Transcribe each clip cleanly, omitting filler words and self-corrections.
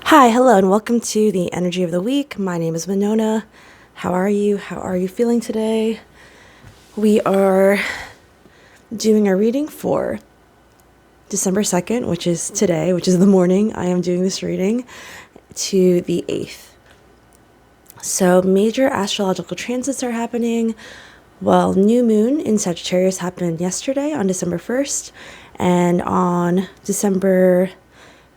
Hi, hello, and welcome to the Energy of the Week. My name is Winona. How are you? How are you feeling today? We are doing a reading for December 2nd, which is today, which is the morning I am doing this reading, to the 8th. So major astrological transits are happening. Well, new moon in Sagittarius happened yesterday on December 1st, and on December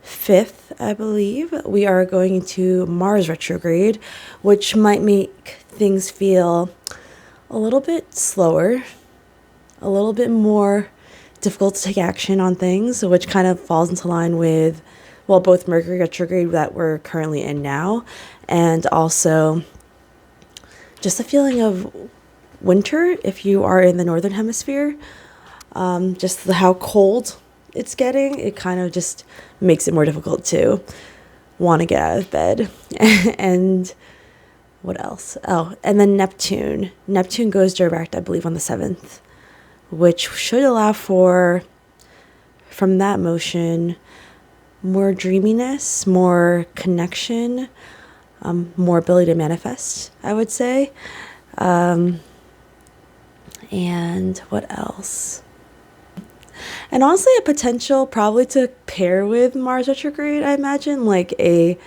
5th, I believe, we are going into Mars retrograde, which might make things feel a little bit slower, a little bit more difficult to take action on things, which kind of falls into line with, well, both Mercury retrograde that we're currently in now, and also just a feeling of winter if you are in the northern hemisphere. Just how cold it's getting, it kind of just makes it more difficult to want to get out of bed. And what else? Oh, and then Neptune. Neptune goes direct, I believe, on the 7th, which should allow for, from that motion, more dreaminess, more connection, more ability to manifest, I would say. And what else? And honestly, a potential probably to pair with Mars retrograde, I imagine, like a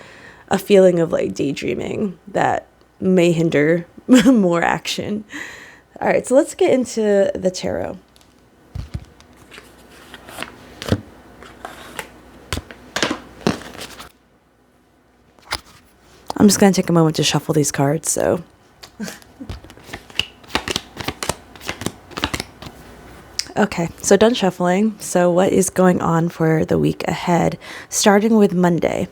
feeling of like daydreaming that may hinder more action. All right, so let's get into the tarot. I'm just going to take a moment to shuffle these cards, so... Okay, so done shuffling. So what is going on for the week ahead, starting with Monday?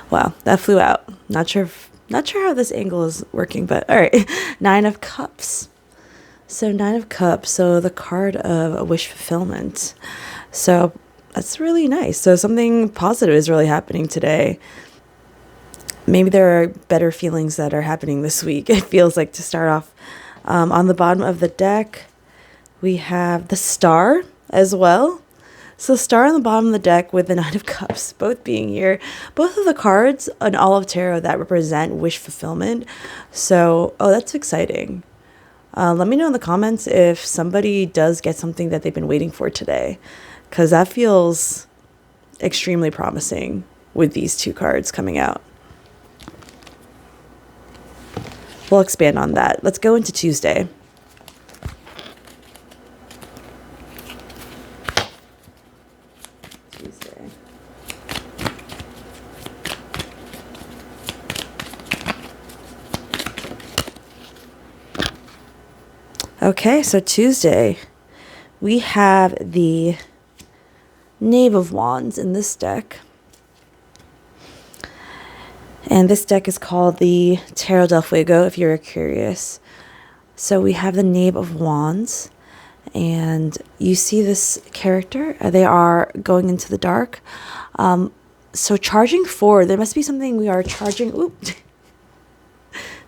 Wow, that flew out. Not sure how this angle is working, but all right. 9 of Cups. So 9 of Cups, so the card of wish fulfillment. So that's really nice. So something positive is really happening today. Maybe there are better feelings that are happening this week. It feels like, to start off. On the bottom of the deck, we have the Star as well. So Star on the bottom of the deck with the 9 of Cups, both being here. Both of the cards in all of tarot that represent wish fulfillment. So, that's exciting. Let me know in the comments if somebody does get something that they've been waiting for today, because that feels extremely promising with these two cards coming out. We'll expand on that. Let's go into Tuesday. Okay, so Tuesday, we have the Knave of Wands in this deck. And this deck is called the Tarot del Fuego, if you're curious. So we have the Knave of Wands, and you see this character. They are going into the dark. So charging forward, there must be something we are charging. Oop,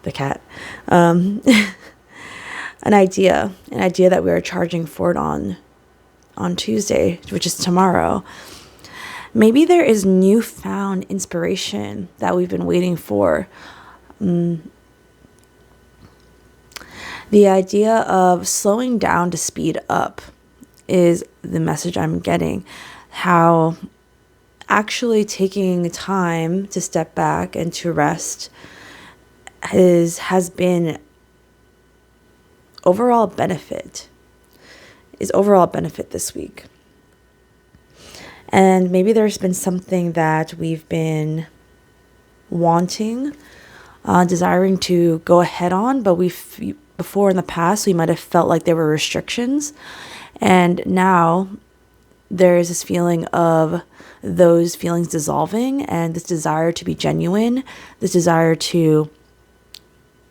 the cat. An idea that we are charging forward on Tuesday, which is tomorrow. Maybe there is newfound inspiration that we've been waiting for. The idea of slowing down to speed up is the message I'm getting. How actually taking time to step back and to rest has been overall benefit this week. And maybe there's been something that we've been wanting, desiring to go ahead on, but before in the past, we might have felt like there were restrictions. And now there is this feeling of those feelings dissolving, and this desire to be genuine, this desire to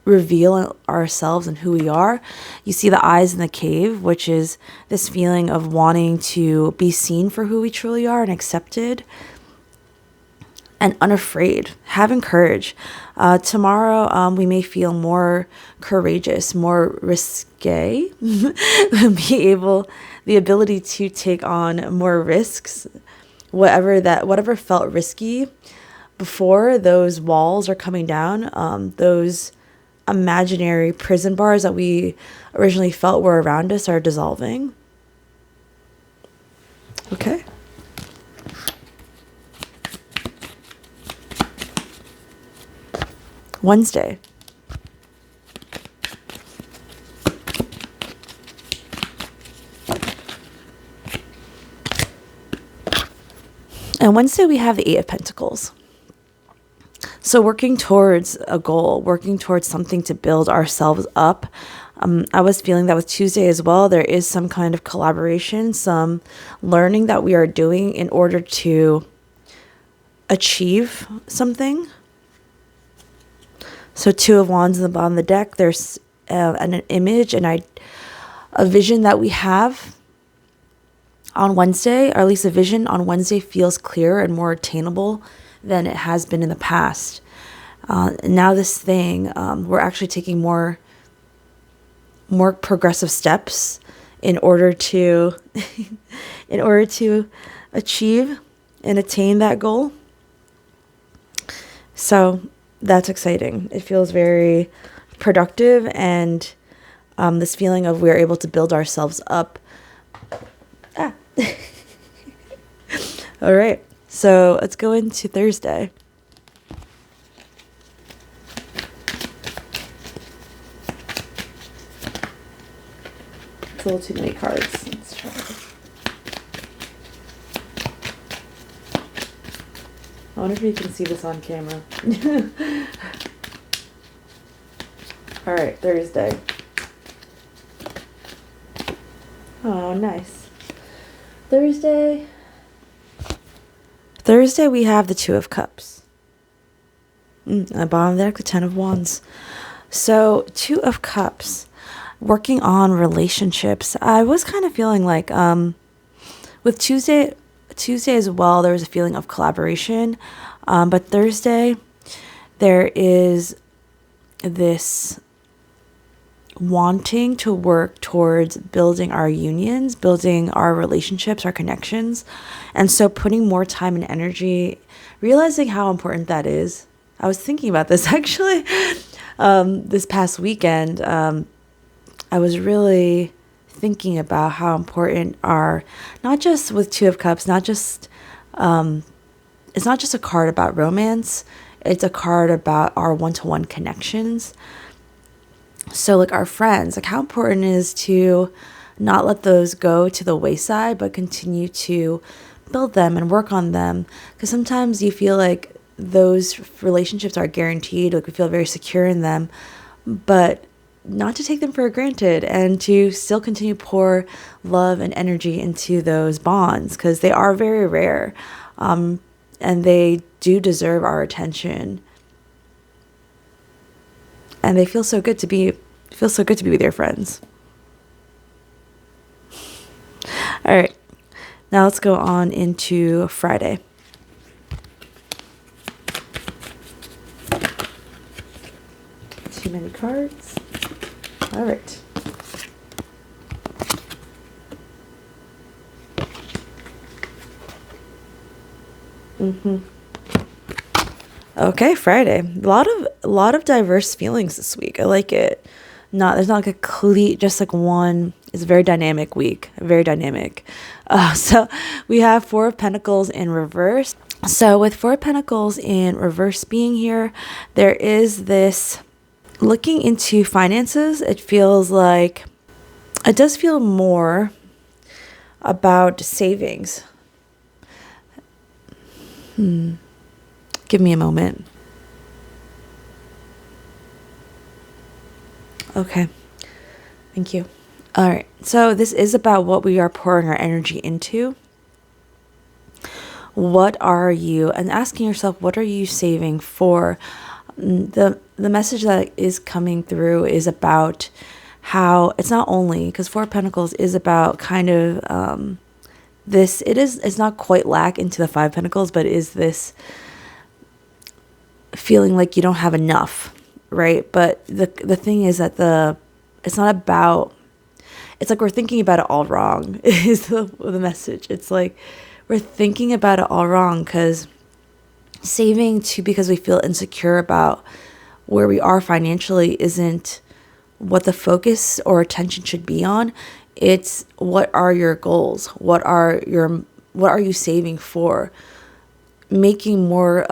reveal ourselves and who we are. You see the eyes in the cave, which is this feeling of wanting to be seen for who we truly are and accepted and unafraid, having courage. Tomorrow, we may feel more courageous, more risque, be able the ability to take on more risks, whatever felt risky before, those walls are coming down. Those imaginary prison bars that we originally felt were around us are dissolving. Okay. Wednesday. And Wednesday we have the Eight of Pentacles. So working towards a goal, working towards something to build ourselves up. I was feeling that with Tuesday as well. There is some kind of collaboration, some learning that we are doing in order to achieve something. So Two of Wands on the bottom of the deck. There's an image and a vision that we have on Wednesday, or at least a vision on Wednesday feels clearer and more attainable than it has been in the past. Now this thing, we're actually taking more progressive steps in order to achieve and attain that goal. So that's exciting. It feels very productive, and this feeling of we're able to build ourselves up. All right, so let's go into Thursday. It's a little too many cards. Let's try. I wonder if you can see this on camera. All right, Thursday. Oh, nice. Thursday we have the Two of Cups. At the bottom of the deck, the Ten of Wands. So Two of Cups, working on relationships. I was kind of feeling like with Tuesday as well, there was a feeling of collaboration. But Thursday, there is this wanting to work towards building our unions, building our relationships, our connections. And so putting more time and energy, realizing how important that is. I was thinking about this actually this past weekend. I was really thinking about how important not just with Two of Cups, it's not just a card about romance, it's a card about our one-to-one connections. So like our friends, like how important it is to not let those go to the wayside, but continue to build them and work on them. Because sometimes you feel like those relationships are guaranteed, like we feel very secure in them, but not to take them for granted, and to still continue to pour love and energy into those bonds, because they are very rare, and they do deserve our attention. And they feel so good to be with your friends. All right, now let's go on into Friday. Too many cards. All right. Okay, Friday. A lot of diverse feelings this week. I like it. There's not like a complete, just like one. It's a very dynamic week. Very dynamic. So we have Four of Pentacles in reverse. So with Four of Pentacles in reverse being here, there is this looking into finances. It feels like it does feel more about savings. Give me a moment. Okay. Thank you. All right. So this is about what we are pouring our energy into. What are you, and asking yourself, what are you saving for? The message that is coming through is about how it's not only, because Four of Pentacles is about kind of it's not quite lack into the Five of Pentacles, but is this feeling like you don't have enough, right? But the thing is that it's not about, it's like we're thinking about it all wrong is the message. It's like we're thinking about it all wrong, because saving because we feel insecure about where we are financially isn't what the focus or attention should be on. It's what are your goals? What are you saving for? Making more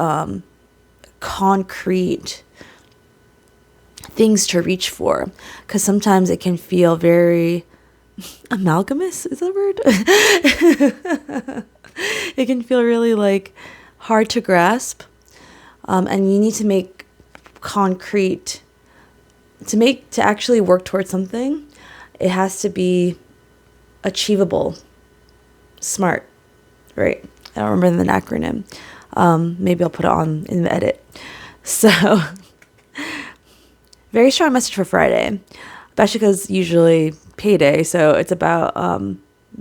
concrete things to reach for, because sometimes it can feel very amalgamous, is that a word? It can feel really like hard to grasp, and you need to make concrete to actually work towards something. It has to be achievable, smart, right? I don't remember the acronym. Maybe I'll put it on in the edit. So very strong message for Friday, especially because usually payday. So it's about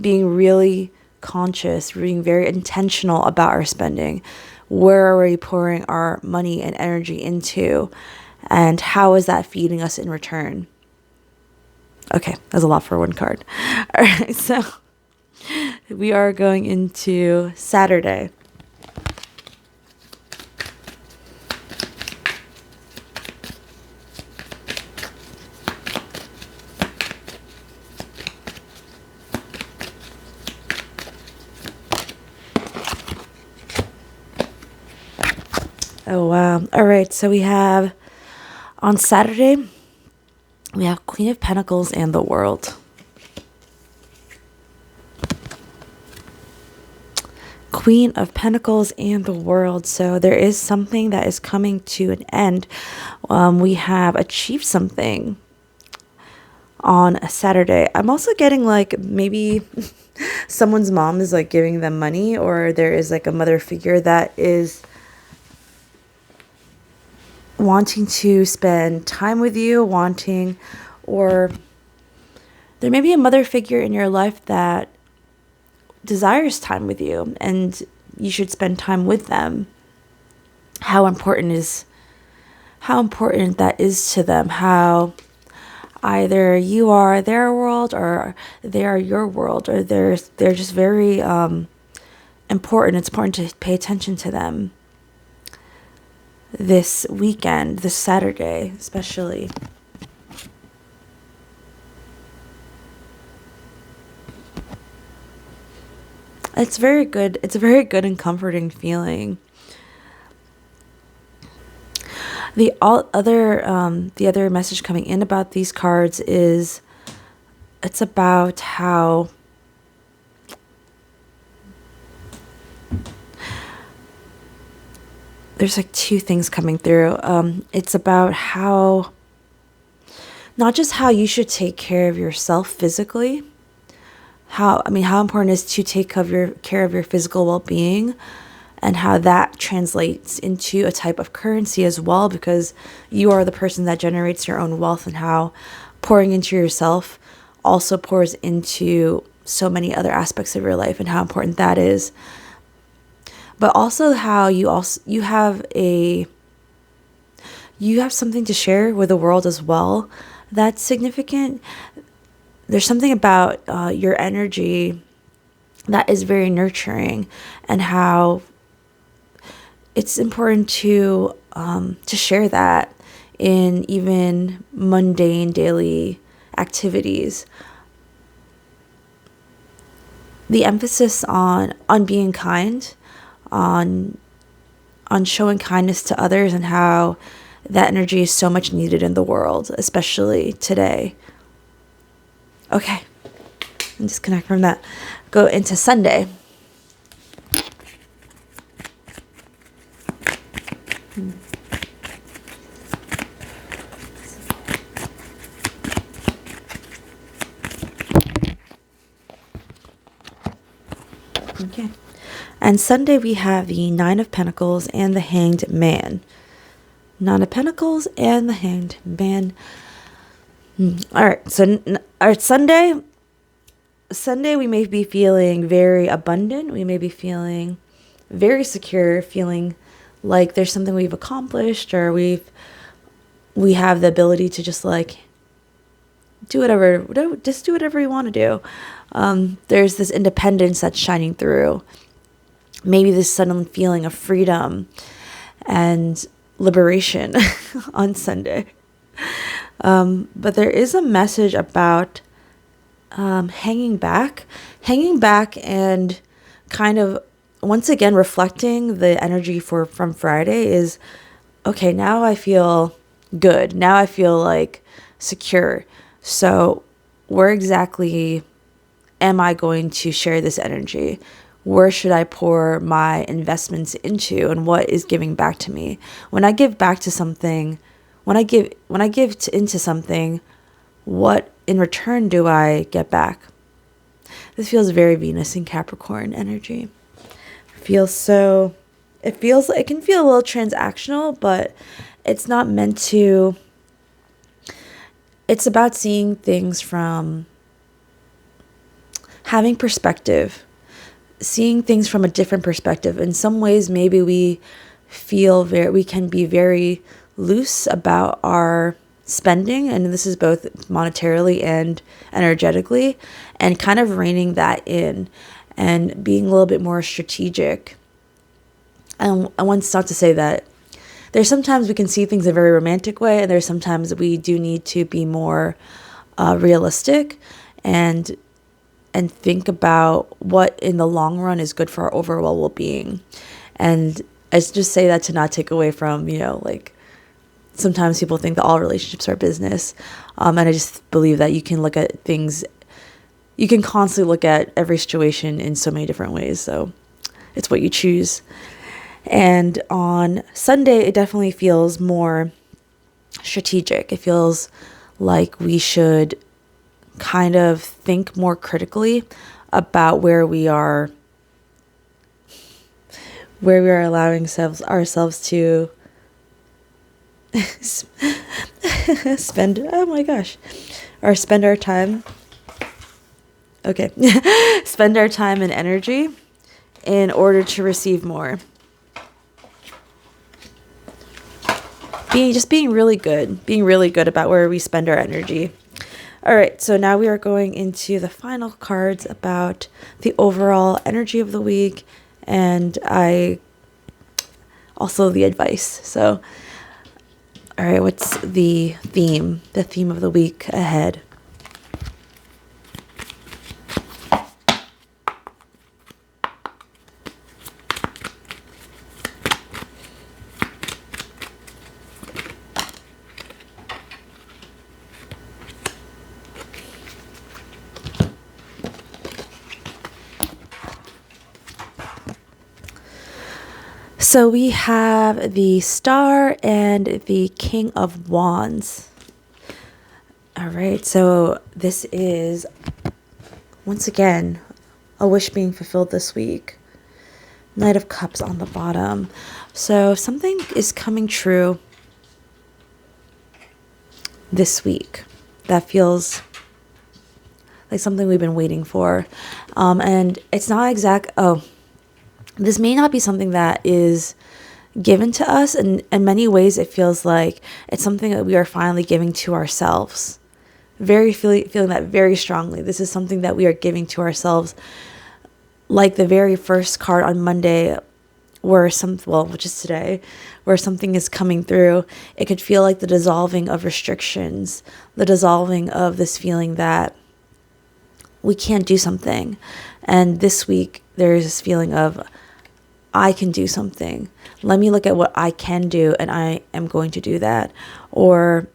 being really conscious, being very intentional about our spending. Where are we pouring our money and energy into? And how is that feeding us in return? Okay, that's a lot for one card. All right, so we are going into Saturday. Oh, wow. All right, so we have on Saturday, we have Queen of Pentacles and the World. Queen of Pentacles and the World. So there is something that is coming to an end. We have achieved something on a Saturday. I'm also getting like maybe someone's mom is like giving them money, or there is like a mother figure that is wanting to spend time with you, or there may be a mother figure in your life that desires time with you, and you should spend time with them. How important that is to them, how either you are their world or they are your world, or they're just very important. It's important to pay attention to them this weekend, this Saturday especially. It's very good. It's a very good and comforting feeling. The other message coming in about these cards is it's about how there's like two things coming through. It's about how, not just how you should take care of yourself physically, how important it is to take care of your physical well-being, and how that translates into a type of currency as well, because you are the person that generates your own wealth, and how pouring into yourself also pours into so many other aspects of your life, and how important that is. But also how you have something to share with the world as well that's significant. There's something about your energy that is very nurturing, and how it's important to share that in even mundane daily activities. The emphasis on being kind, on showing kindness to others, and how that energy is so much needed in the world, especially today. Okay, and disconnect from that. Go into Sunday. Okay. And Sunday we have the Nine of Pentacles and the Hanged Man. Nine of Pentacles and the Hanged Man. All right. So Sunday we may be feeling very abundant. We may be feeling very secure, feeling like there's something we've accomplished, or we have the ability to just like just do whatever you want to do. There's this independence that's shining through. Maybe this sudden feeling of freedom and liberation on Sunday. But there is a message about hanging back, and kind of once again reflecting the energy from Friday is, okay, now I feel good. Now I feel like secure. So where exactly am I going to share this energy? Where should I pour my investments into, and what is giving back to me? When I give back to something, into something, what in return do I get back? This feels very Venus and Capricorn energy. It can feel a little transactional, but it's not meant to. It's about seeing things from having perspective, seeing things from a different perspective. In some ways, maybe we can be very loose about our spending, and this is both monetarily and energetically, and kind of reining that in and being a little bit more strategic. And I want not to say that there's sometimes we can see things in a very romantic way, and there's sometimes we do need to be more realistic and think about what in the long run is good for our overall well-being. And I just say that to not take away from, like sometimes people think that all relationships are business. And I just believe that you can look at things, you can constantly look at every situation in so many different ways. So it's what you choose. And on Sunday, it definitely feels more strategic. It feels like we should kind of think more critically about where we are allowing ourselves to spend our time. Okay. Spend our time and energy in order to receive more. Being really good about where we spend our energy. All right, so now we are going into the final cards about the overall energy of the week, and also the advice. So, all right, what's the theme of the week ahead? So we have the Star and the King of Wands. All right, so this is, once again, a wish being fulfilled this week. Knight of Cups on the bottom. So something is coming true this week that feels like something we've been waiting for. And it's not this may not be something that is given to us. And in many ways, it feels like it's something that we are finally giving to ourselves. Feeling that very strongly. This is something that we are giving to ourselves. Like the very first card on Monday, which is today, where something is coming through. It could feel like the dissolving of restrictions, the dissolving of this feeling that we can't do something. And this week, there's this feeling of, I can do something. Let me look at what I can do, and I am going to do that. Or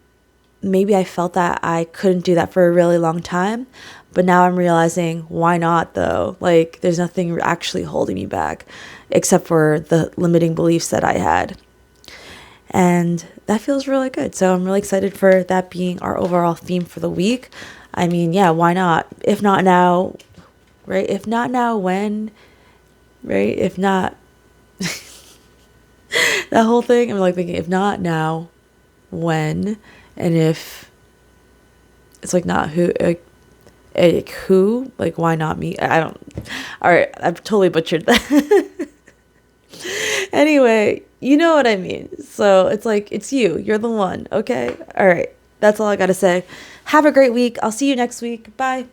maybe I felt that I couldn't do that for a really long time, but now I'm realizing, why not though? Like, there's nothing actually holding me back except for the limiting beliefs that I had. And that feels really good. So I'm really excited for that being our overall theme for the week. I mean, yeah, why not? If not now, right? If not now, when? Right? If not, that whole thing, I'm like thinking, if not now, when? And if it's like not who, like why not me? I don't. All right, I've totally butchered that. Anyway, you know what I mean. So it's like, it's you. You're the one. Okay. All right. That's all I got to say. Have a great week. I'll see you next week. Bye.